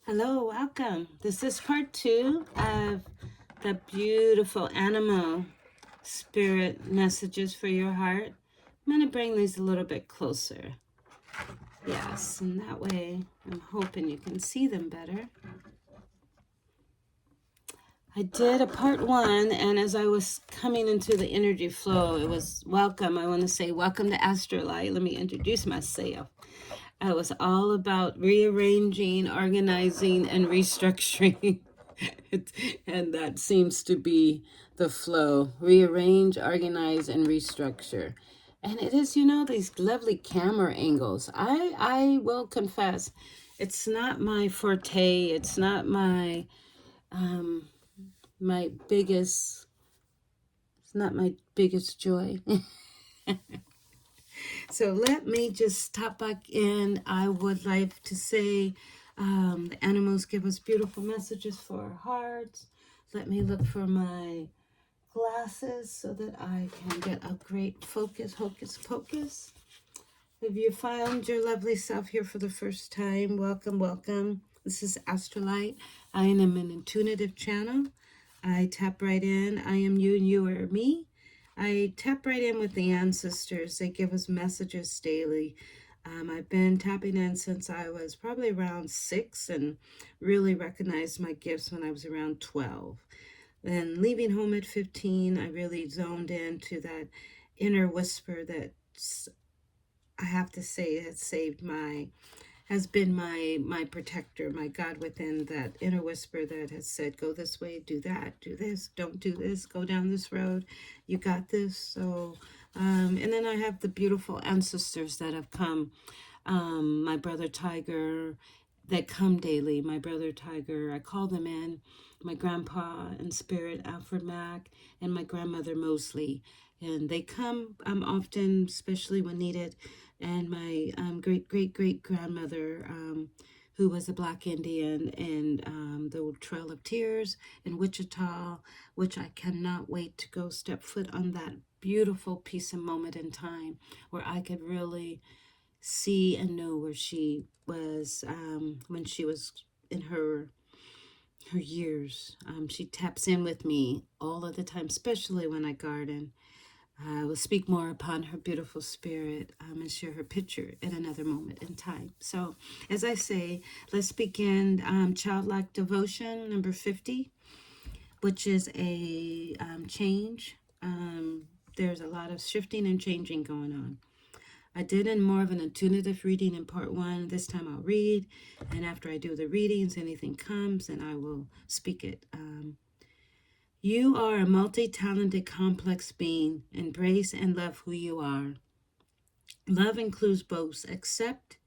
Hello, welcome. This is part two of the beautiful animal spirit messages for your heart. I'm going to bring these a little bit closer. Yes, and that way I'm hoping you can see them better. I did a part one, and as I was coming into the energy flow, it was welcome. I want to say welcome to Astrolight. Let me introduce myself. I was all about rearranging, organizing, and restructuring. And that seems to be the flow. Rearrange, organize, and restructure. And it is, these lovely camera angles. I will confess, it's not my forte. It's not um my biggest it's not my biggest joy. So let me just stop back in. I would like to say the animals give us beautiful messages for our hearts. Let me look for my glasses so that I can get a great focus, hocus pocus. If you found your lovely self here for the first time, welcome, welcome. This is Astrolight. I am an intuitive channel. I tap right in. I am you and you are me. I tap right in with the ancestors. They give us messages daily. I've been tapping in since I was probably around 6 and really recognized my gifts when I was around 12. Then leaving home at 15, I really zoned into that inner whisper that I have to say has been my protector, my God within, that inner whisper that has said, go this way, do that, do this, don't do this, go down this road, you got this. So and then I have the beautiful ancestors that have come, my brother Tiger, that come daily. My brother Tiger, I call them in, my grandpa in spirit, Alfred Mack, and my grandmother Mosley. And they come often, especially when needed. And my great great great grandmother, who was a Black Indian in the Trail of Tears in Wichita, which I cannot wait to go step foot on that beautiful piece of moment in time where I could really see and know where she was when she was in her years. She taps in with me all of the time, especially when I garden. I will speak more upon her beautiful spirit and share her picture at another moment in time. So, as I say, let's begin Childlike Devotion number 50, which is a change. There's a lot of shifting and changing going on. I did in more of an intuitive reading in part one. This time I'll read, and after I do the readings, anything comes, and I will speak it. You are a multi-talented, complex being. Embrace and love who you are. Love includes both accept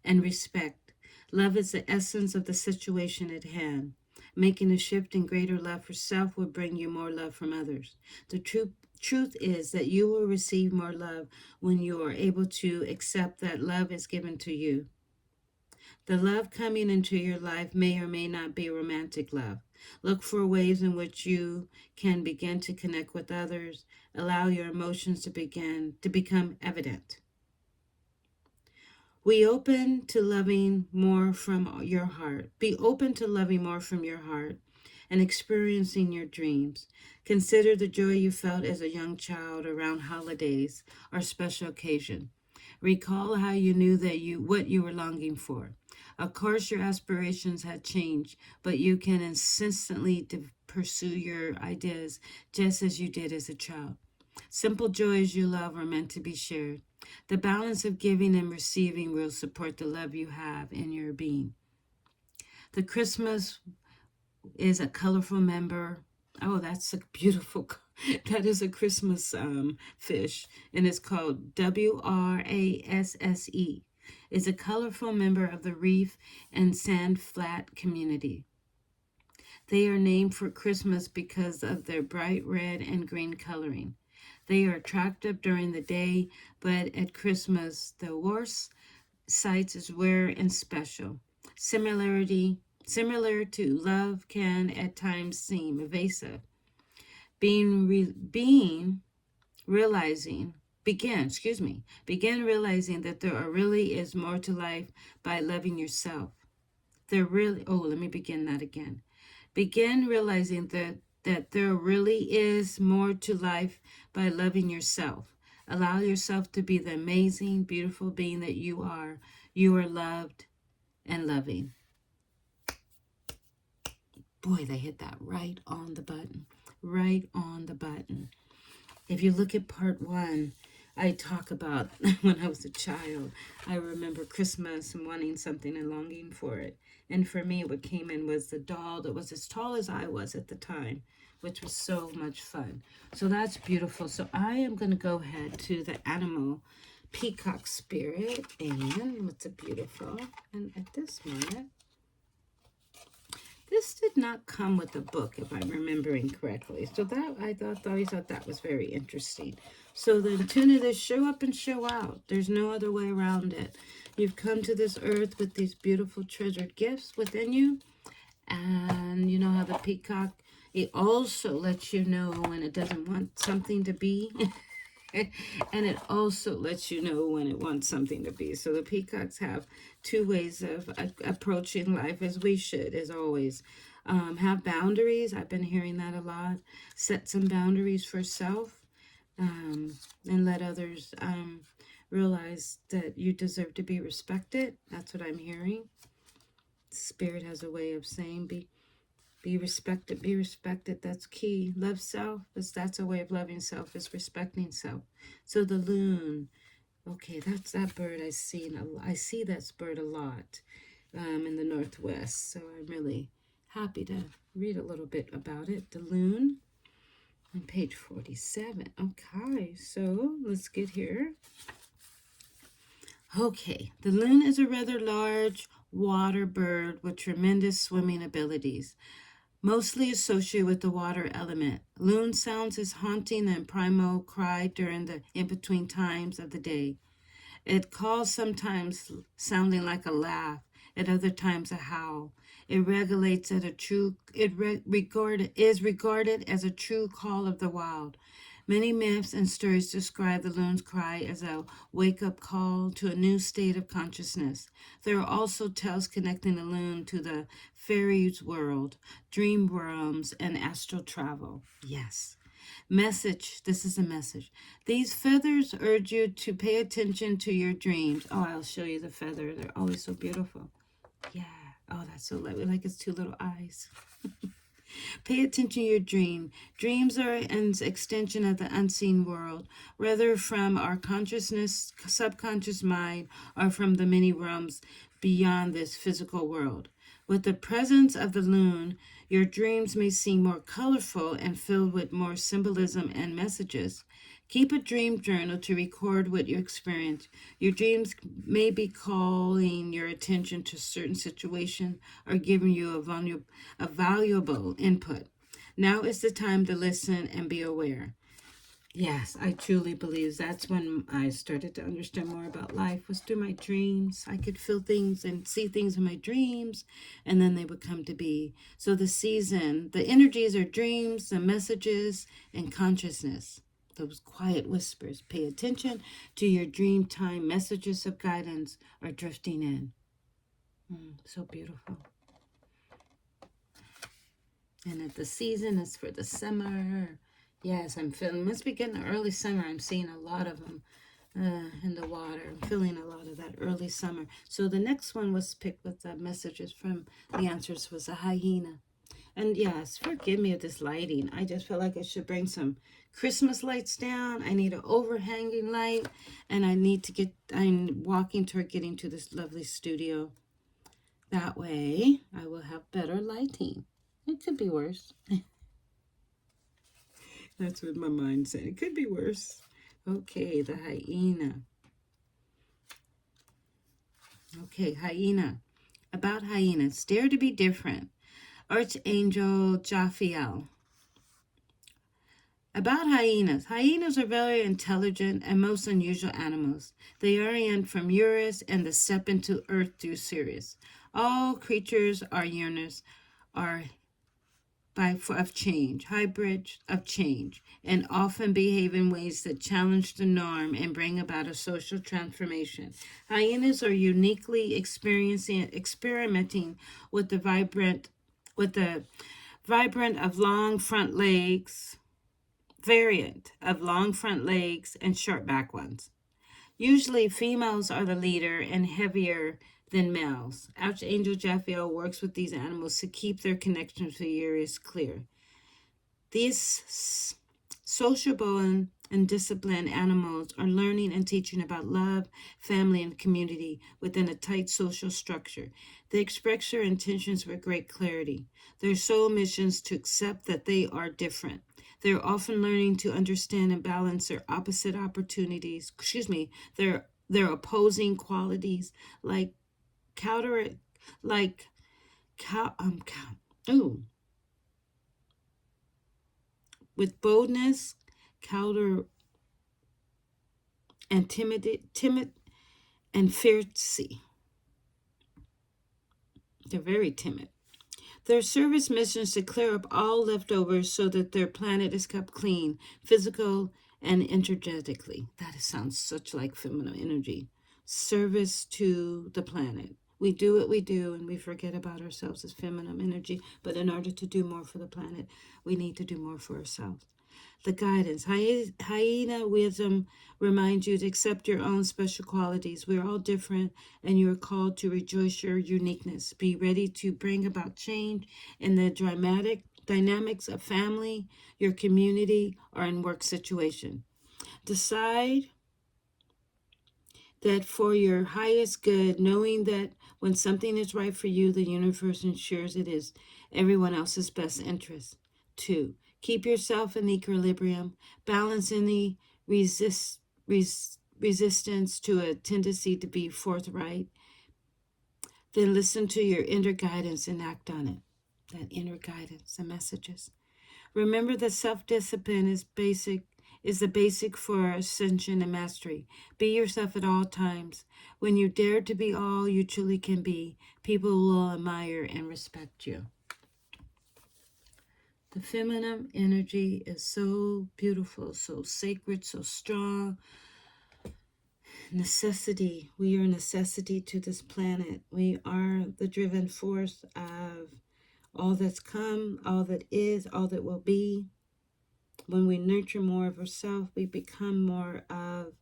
and respect. Love is the essence of the situation at hand. Making a shift in greater love for self will bring you more love from others. The truth is that you will receive more love when you are able to accept that love is given to you. The love coming into your life may or may not be romantic love. Look for ways in which you can begin to connect with others. Allow your emotions to become evident. We open to loving more from your heart. Be open to loving more from your heart and experiencing your dreams. Consider the joy you felt as a young child around holidays or special occasion. Recall how you knew what you were longing for. Of course, your aspirations had changed, but you can insistently pursue your ideas just as you did as a child. Simple joys you love are meant to be shared. The balance of giving and receiving will support the love you have in your being. The Christmas is a colorful member. Oh, that's a beautiful, that is a Christmas fish, and it's called WRASSE. Is a colorful member of the reef and sand flat community. They are named for Christmas because of their bright red and green coloring. They are attractive during the day, but at Christmas, the worst sights is rare and special. Similar to love can at times seem evasive. Begin realizing that there really is more to life by loving yourself. There really, oh, let me begin that again. Begin realizing that there really is more to life by loving yourself. Allow yourself to be the amazing, beautiful being that you are. You are loved and loving. Boy, they hit that right on the button. Right on the button. If you look at part 1, I talk about when I was a child. I remember Christmas and wanting something and longing for it. And for me, what came in was the doll that was as tall as I was at the time, which was so much fun. So that's beautiful. So I am going to go ahead to the animal peacock spirit. And what's a beautiful. And at this moment, this did not come with a book, if I'm remembering correctly. So that I always thought that was very interesting. So the tune of this, show up and show out. There's no other way around it. You've come to this earth with these beautiful treasured gifts within you. And you know how the peacock, it also lets you know when it doesn't want something to be. And it also lets you know when it wants something to be. So the peacocks have 2 ways of approaching life, as we should, as always. Have boundaries. I've been hearing that a lot. Set some boundaries for self, and let others realize that you deserve to be respected. That's what I'm hearing. Spirit has a way of saying be respected, be respected. That's key. Love self, that's a way of loving self, is respecting self. So the loon, okay, that's that bird I see that bird a lot in the Northwest. So I'm really happy to read a little bit about it. The loon on page 47. Okay, so let's get here. Okay, the loon is a rather large water bird with tremendous swimming abilities, mostly associated with the water element. Loon sounds his haunting and primal cry during the in-between times of the day. It calls sometimes sounding like a laugh, at other times a howl. It regulates at a true. Is regarded as a true call of the wild. Many myths and stories describe the loon's cry as a wake-up call to a new state of consciousness. There are also tales connecting the loon to the fairies' world, dream realms, and astral travel. Yes. Message. This is a message. These feathers urge you to pay attention to your dreams. Oh, I'll show you the feather. They're always so beautiful. Yeah. Oh, that's so lovely. Like its 2 little eyes. Pay attention to your dream. Dreams are an extension of the unseen world, whether from our consciousness, subconscious mind, or from the many realms beyond this physical world. With the presence of the loon, your dreams may seem more colorful and filled with more symbolism and messages. Keep a dream journal to record what you experience. Your dreams may be calling your attention to a certain situation or giving you a valuable input. Now is the time to listen and be aware. Yes, I truly believe that's when I started to understand more about life, was through my dreams. I could feel things and see things in my dreams, and then they would come to be. So the season, the energies are dreams, the messages, and consciousness. Those quiet whispers. Pay attention to your dream time. Messages of guidance are drifting in. So beautiful. And at the season is for the summer. Yes, I'm feeling, must be getting early summer. I'm seeing a lot of them in the water. I'm feeling a lot of that early summer. So the next one was picked with the messages from the answers was a hyena. And yes, forgive me with this lighting. I just felt like I should bring some Christmas lights down. I need an overhanging light. And I need to I'm walking toward getting to this lovely studio. That way, I will have better lighting. It could be worse. That's what my mind said. It could be worse. Okay, the hyena. Okay, hyena. About hyenas. Dare to be different. Archangel Jophiel. About hyenas. Hyenas are very intelligent and most unusual animals. They orient from Uranus and the step into Earth through Sirius. All creatures are Uranus, are of change, hybrid of change, and often behave in ways that challenge the norm and bring about a social transformation. Hyenas are uniquely experimenting with the vibrant of long front legs, variant of long front legs and short back ones. Usually, females are the leader and heavier than males. Archangel Japhiel works with these animals to keep their connection to the areas clear. These sociable and disciplined animals are learning and teaching about love, family, and community within a tight social structure. They express their intentions with great clarity. Their sole mission is to accept that they are different. They're often learning to understand and balance their opposite opportunities, their opposing qualities, like counter, like cow, ooh, with boldness, counter, and timid and fierce. They're very timid. Their service mission is to clear up all leftovers so that their planet is kept clean, physical and energetically. That sounds such like feminine energy. Service to the planet. We do what we do and we forget about ourselves as feminine energy, but in order to do more for the planet, we need to do more for ourselves. The guidance. Hyena wisdom reminds you to accept your own special qualities. We're all different, and you are called to rejoice your uniqueness. Be ready to bring about change in the dynamics of family, your community, or in work situation. Decide that for your highest good, knowing that when something is right for you, the universe ensures it is everyone else's best interest. 2. Keep yourself in equilibrium, balance any resistance to a tendency to be forthright. Then listen to your inner guidance and act on it. That inner guidance, the messages. Remember that self-discipline is the basic for ascension and mastery. Be yourself at all times. When you dare to be all you truly can be, people will admire and respect you. The feminine energy is so beautiful, so sacred, so strong. Necessity. We are necessity to this planet. We are the driven force of all that's come, all that is, all that will be. When we nurture more of ourselves, we become more of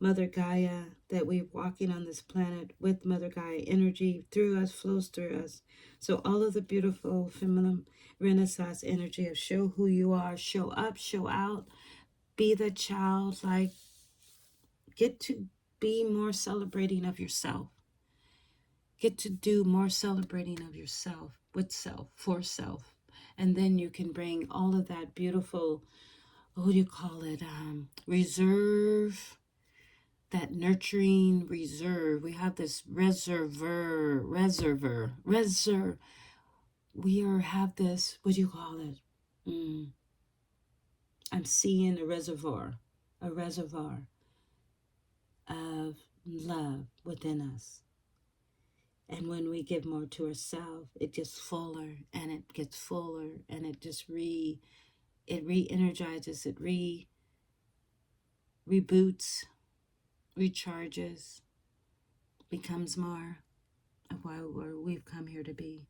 Mother Gaia, that we're walking on this planet with Mother Gaia energy through us, flows through us. So all of the beautiful feminine Renaissance energy of show who you are, show up, show out, be the child, like get to be more celebrating of yourself. Get to do more celebrating of yourself, with self, for self. And then you can bring all of that beautiful, what do you call it, reserve, that nurturing reserve. We have this reservoir. Have this, what do you call it? I'm seeing a reservoir of love within us. And when we give more to ourselves, it gets fuller and it gets fuller and it just re-energizes, it reboots, recharges, becomes more of why we've come here to be.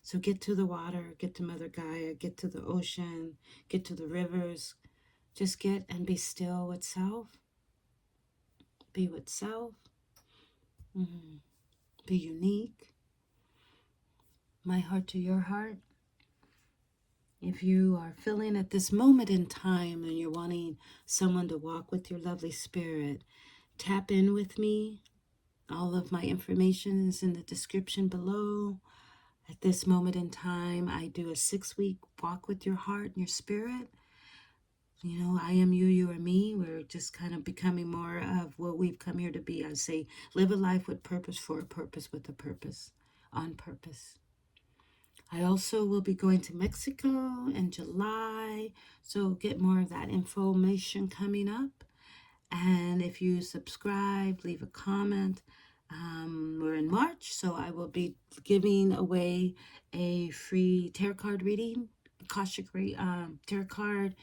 So get to the water, get to Mother Gaia, get to the ocean, get to the rivers. Just get and be still with self. Be with self. Be unique. My heart to your heart. If you are feeling at this moment in time and you're wanting someone to walk with your lovely spirit, tap in with me. All of my information is in the description below. At this moment in time, I do a 6-week walk with your heart and your spirit. You know, I am you, you are me. We're just kind of becoming more of what we've come here to be. I say, live a life with purpose, for a purpose, with a purpose, on purpose. I also will be going to Mexico in July, so get more of that information coming up. And if you subscribe, leave a comment. We're in March. So I will be giving away a free tarot card reading, Akashic tarot card,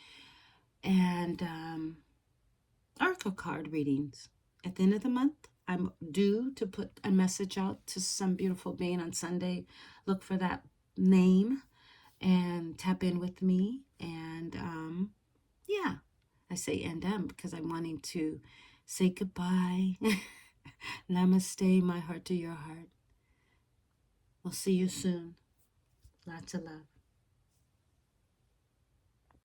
and oracle card readings. At the end of the month, I'm due to put a message out to some beautiful being on Sunday. Look for that name and tap in with me. And yeah, I say because I'm wanting to say goodbye. Namaste, my heart to your heart. We'll see you soon. Lots of love.